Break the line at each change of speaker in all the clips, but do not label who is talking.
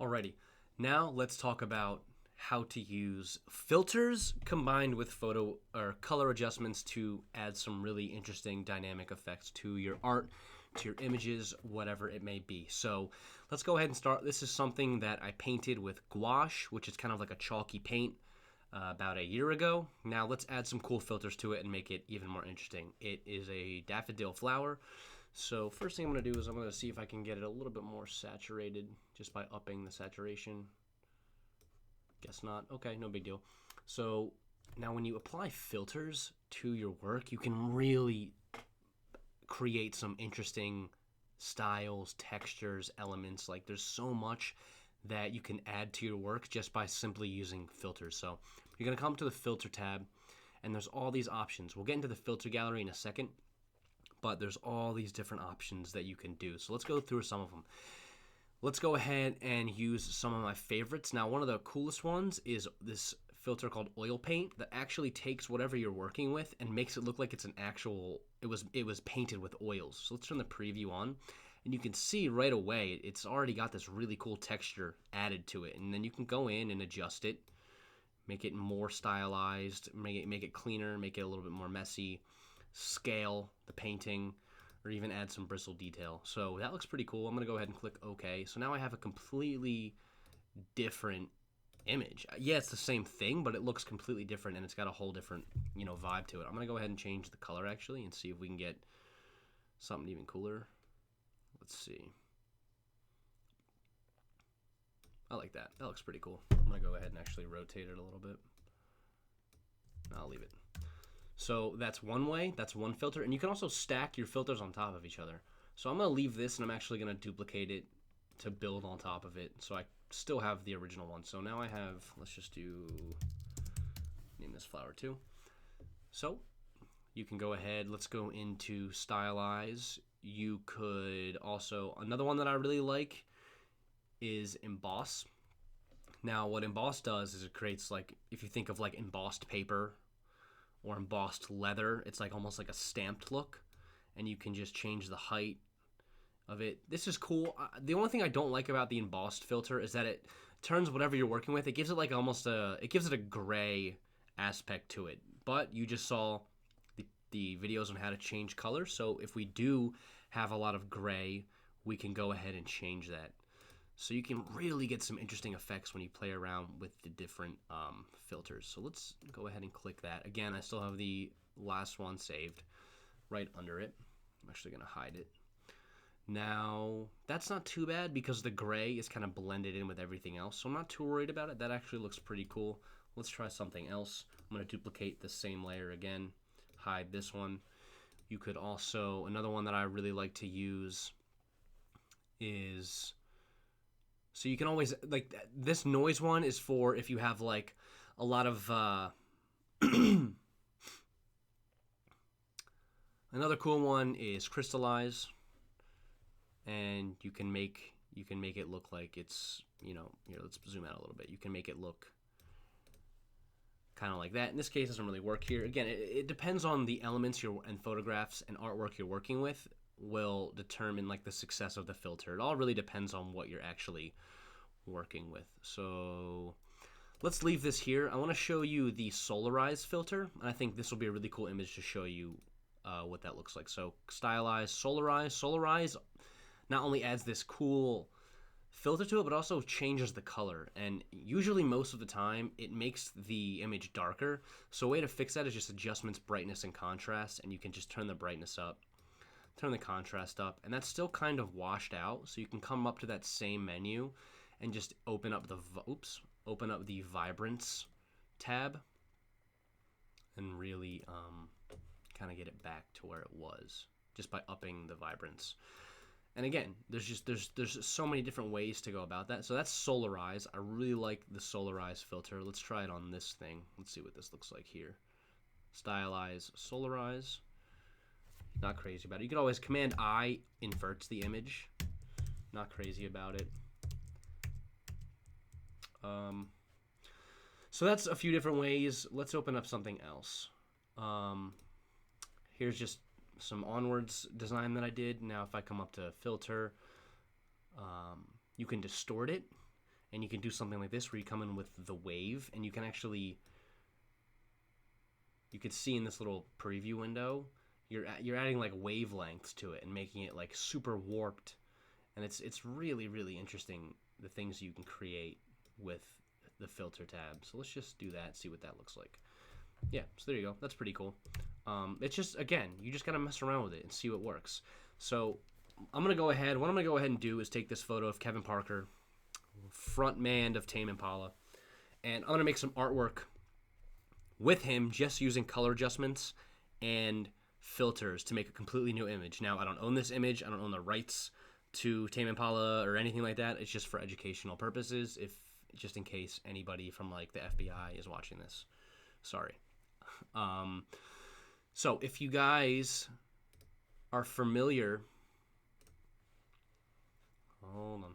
Alrighty, now let's talk about how to use filters combined with photo or color adjustments to add some really interesting dynamic effects to your art, to your images, whatever it may be. So let's go ahead and start. This is something that I painted with gouache, which is kind of like a chalky paint, about a year ago. Now let's add some cool filters to it and make it even more interesting. It is a daffodil flower. So first thing I'm going to do is I'm going to see if I can get it a little bit more saturated just by upping the saturation. Guess not. Okay, no big deal. So now when you apply filters to your work, you can really create some interesting styles, textures, elements. Like there's so much that you can add to your work just by simply using filters. So you're going to come to the filter tab and there's all these options. We'll get into the filter gallery in a second, but there's all these different options that you can do. So let's go through some of them. Let's go ahead and use some of my favorites. Now, one of the coolest ones is this filter called oil paint that actually takes whatever you're working with and makes it look like it's an actual, it was painted with oils. So let's turn the preview on and you can see right away it's already got this really cool texture added to it. And then you can go in and adjust it, make it more stylized, make it cleaner, make it a little bit more messy, scale the painting, or even add some bristle detail. So that looks pretty cool. I'm gonna go ahead and click OK. So now I have a completely different image. Yeah, it's the same thing, but it looks completely different and it's got a whole different, vibe to it. I'm gonna go ahead and change the color actually and see if we can get something even cooler. Let's see. I like that. That looks pretty cool. I'm gonna go ahead and actually rotate it a little bit. I'll leave it. So that's one way, that's one filter, and you can also stack your filters on top of each other. So I'm going to leave this and I'm actually going to duplicate it to build on top of it so I still have the original one. So now I have, let's just name this flower too. So you can go ahead, let's go into stylize. You could also, another one that I really like is Emboss. Now what Emboss does is it creates, like, if you think of like embossed paper or embossed leather, it's like almost like a stamped look, and you can just change the height of it. This is cool. The only thing I don't like about the embossed filter is that it turns whatever you're working with, it gives it like it gives it a gray aspect to it. But you just saw the videos on how to change color, so if we do have a lot of gray, we can go ahead and change that. So you can really get some interesting effects when you play around with the different filters. So let's go ahead and click that. Again, I still have the last one saved right under it. I'm actually going to hide it. Now, that's not too bad because the gray is kind of blended in with everything else. So I'm not too worried about it. That actually looks pretty cool. Let's try something else. I'm going to duplicate the same layer again, hide this one. You could also, another one that I really like to use is, so you can always, like, this noise one is for if you have like a lot of another cool one is crystallize, and you can make it look like it's, here, let's zoom out a little bit. You can make it look kind of like that. In this case, it doesn't really work here. Again, it depends on the elements and photographs and artwork you're working with will determine like the success of the filter. It all really depends on what you're actually working with. So let's leave this here. I want to show you the Solarize filter, and I think this will be a really cool image to show you what that looks like. So stylize, Solarize. Solarize not only adds this cool filter to it, but also changes the color, and usually most of the time it makes the image darker. So a way to fix that is just adjustments, brightness, and contrast, and you can just turn the brightness up, turn the contrast up, and that's still kind of washed out. So you can come up to that same menu and just open up the vibrance tab and really kind of get it back to where it was just by upping the vibrance. And again, there's so many different ways to go about that. So that's Solarize. I really like the Solarize filter. Let's try it on this thing. Let's see what this looks like here. Stylize, Solarize. Not crazy about it. You can always Command I inverts the image. Not crazy about it. So that's a few different ways. Let's open up something else. Here's just some onwards design that I did. Now if I come up to filter, you can distort it. And you can do something like this where you come in with the wave, and you can actually, you could see in this little preview window, you're adding like wavelengths to it and making it like super warped, and it's really, really interesting, the things you can create with the filter tab. So let's just do that, see what that looks like. Yeah, so there you go. That's pretty cool. It's just, again, you just gotta mess around with it and see what works. So what I'm gonna go ahead and do is take this photo of Kevin Parker, front man of Tame Impala, and I'm gonna make some artwork with him just using color adjustments and filters to make a completely new image. Now, I don't own this image. I don't own the rights to Tame Impala or anything like that. It's just for educational purposes, just in case anybody from like the FBI is watching this. Sorry. So if you guys are familiar, hold on.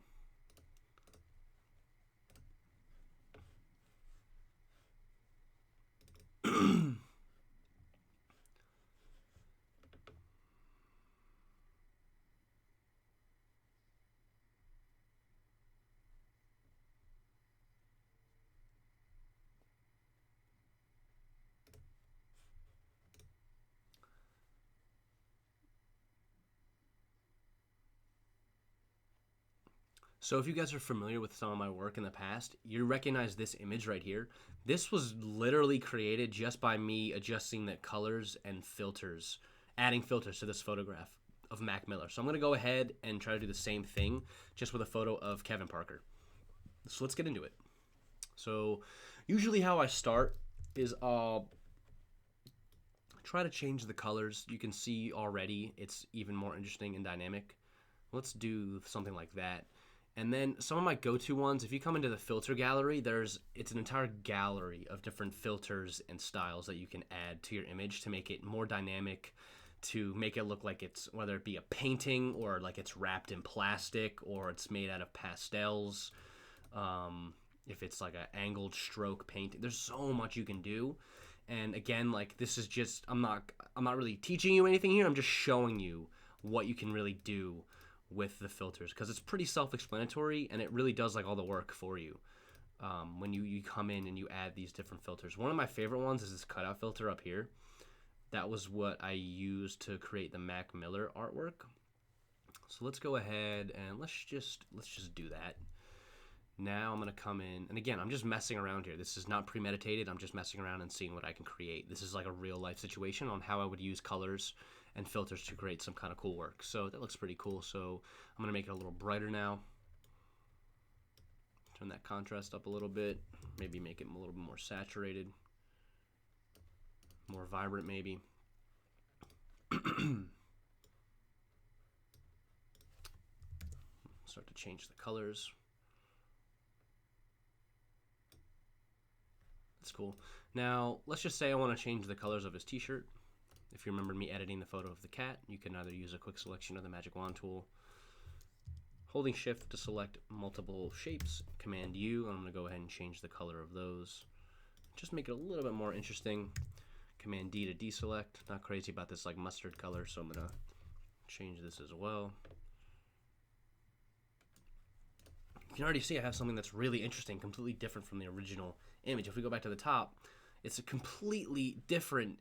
So if you guys are familiar with some of my work in the past, you recognize this image right here. This was literally created just by me adjusting the colors and filters, adding filters to this photograph of Mac Miller. So I'm going to go ahead and try to do the same thing just with a photo of Kevin Parker. So let's get into it. So usually how I start is I'll try to change the colors. You can see already it's even more interesting and dynamic. Let's do something like that. And then some of my go-to ones, if you come into the filter gallery, it's an entire gallery of different filters and styles that you can add to your image to make it more dynamic, to make it look like it's, whether it be a painting or like it's wrapped in plastic or it's made out of pastels. If it's like an angled stroke painting, there's so much you can do. And again, like this is just, I'm not really teaching you anything here. I'm just showing you what you can really do with the filters, because it's pretty self-explanatory and it really does like all the work for you when you come in and you add these different filters. One of my favorite ones is this cutout filter up here. That was what I used to create the Mac Miller artwork. So let's go ahead and let's just do that. Now I'm gonna come in, and again, I'm just messing around here. This is not premeditated. I'm just messing around and seeing what I can create. This is like a real life situation on how I would use colors and filters to create some kind of cool work. So that looks pretty cool. So I'm gonna make it a little brighter now. Turn that contrast up a little bit. Maybe make it a little bit more saturated, more vibrant maybe. Start to change the colors. That's cool. Now let's just say I want to change the colors of his t-shirt. If you remember me editing the photo of the cat, you can either use a quick selection of the magic wand tool, holding shift to select multiple shapes, Command U, and I'm going to go ahead and change the color of those. Just make it a little bit more interesting. Command D to deselect. Not crazy about this like mustard color, so I'm going to change this as well. You can already see I have something that's really interesting, completely different from the original image. If we go back to the top, it's a completely different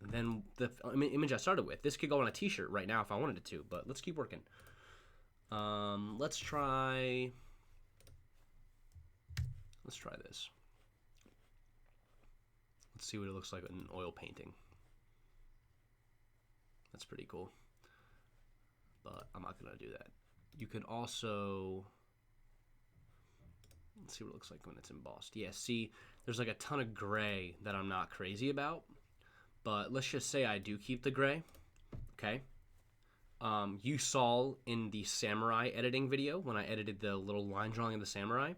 than the image I started with. This could go on a t-shirt right now if I wanted it to, but let's keep working. Let's try this. Let's see what it looks like in an oil painting. That's pretty cool, but I'm not gonna do that. You could also, let's see what it looks like when it's embossed. Yeah, see, there's like a ton of gray that I'm not crazy about. But let's just say I do keep the gray, okay? You saw in the samurai editing video when I edited the little line drawing of the samurai,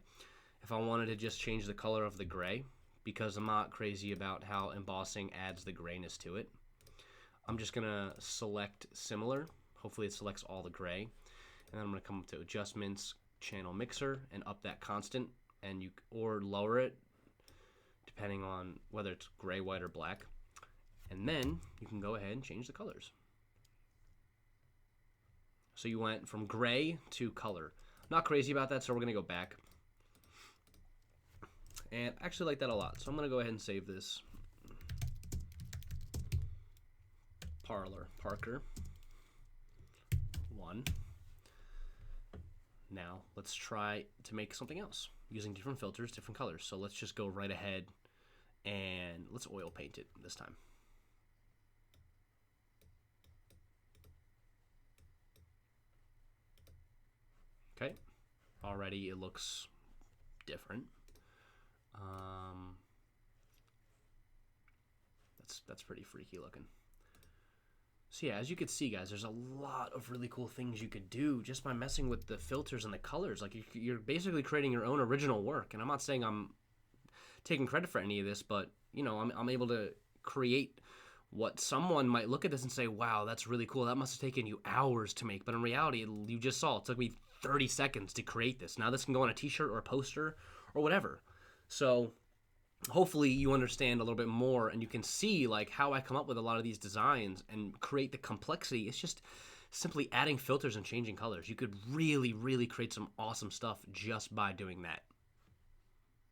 if I wanted to just change the color of the gray, because I'm not crazy about how embossing adds the grayness to it, I'm just gonna select similar. Hopefully it selects all the gray. And then I'm gonna come up to adjustments, channel mixer, and up that constant, and or lower it, depending on whether it's gray, white, or black. And then you can go ahead and change the colors. So you went from gray to color. Not crazy about that, so we're gonna go back. And I actually like that a lot. So I'm going to go ahead and save this. Parker 1. Now let's try to make something else using different filters, different colors. So let's just go right ahead and let's oil paint it this time. Okay, already it looks different. That's pretty freaky looking. So yeah, as you can see, guys, there's a lot of really cool things you could do just by messing with the filters and the colors. Like you're basically creating your own original work. And I'm not saying I'm taking credit for any of this, but you know, I'm able to create what someone might look at this and say, wow, that's really cool. That must have taken you hours to make. But in reality, you just saw it took me 30 seconds to create this. Now this can go on a t-shirt or a poster or whatever. So hopefully you understand a little bit more and you can see like how I come up with a lot of these designs and create the complexity. It's just simply adding filters and changing colors. You could really, really create some awesome stuff just by doing that.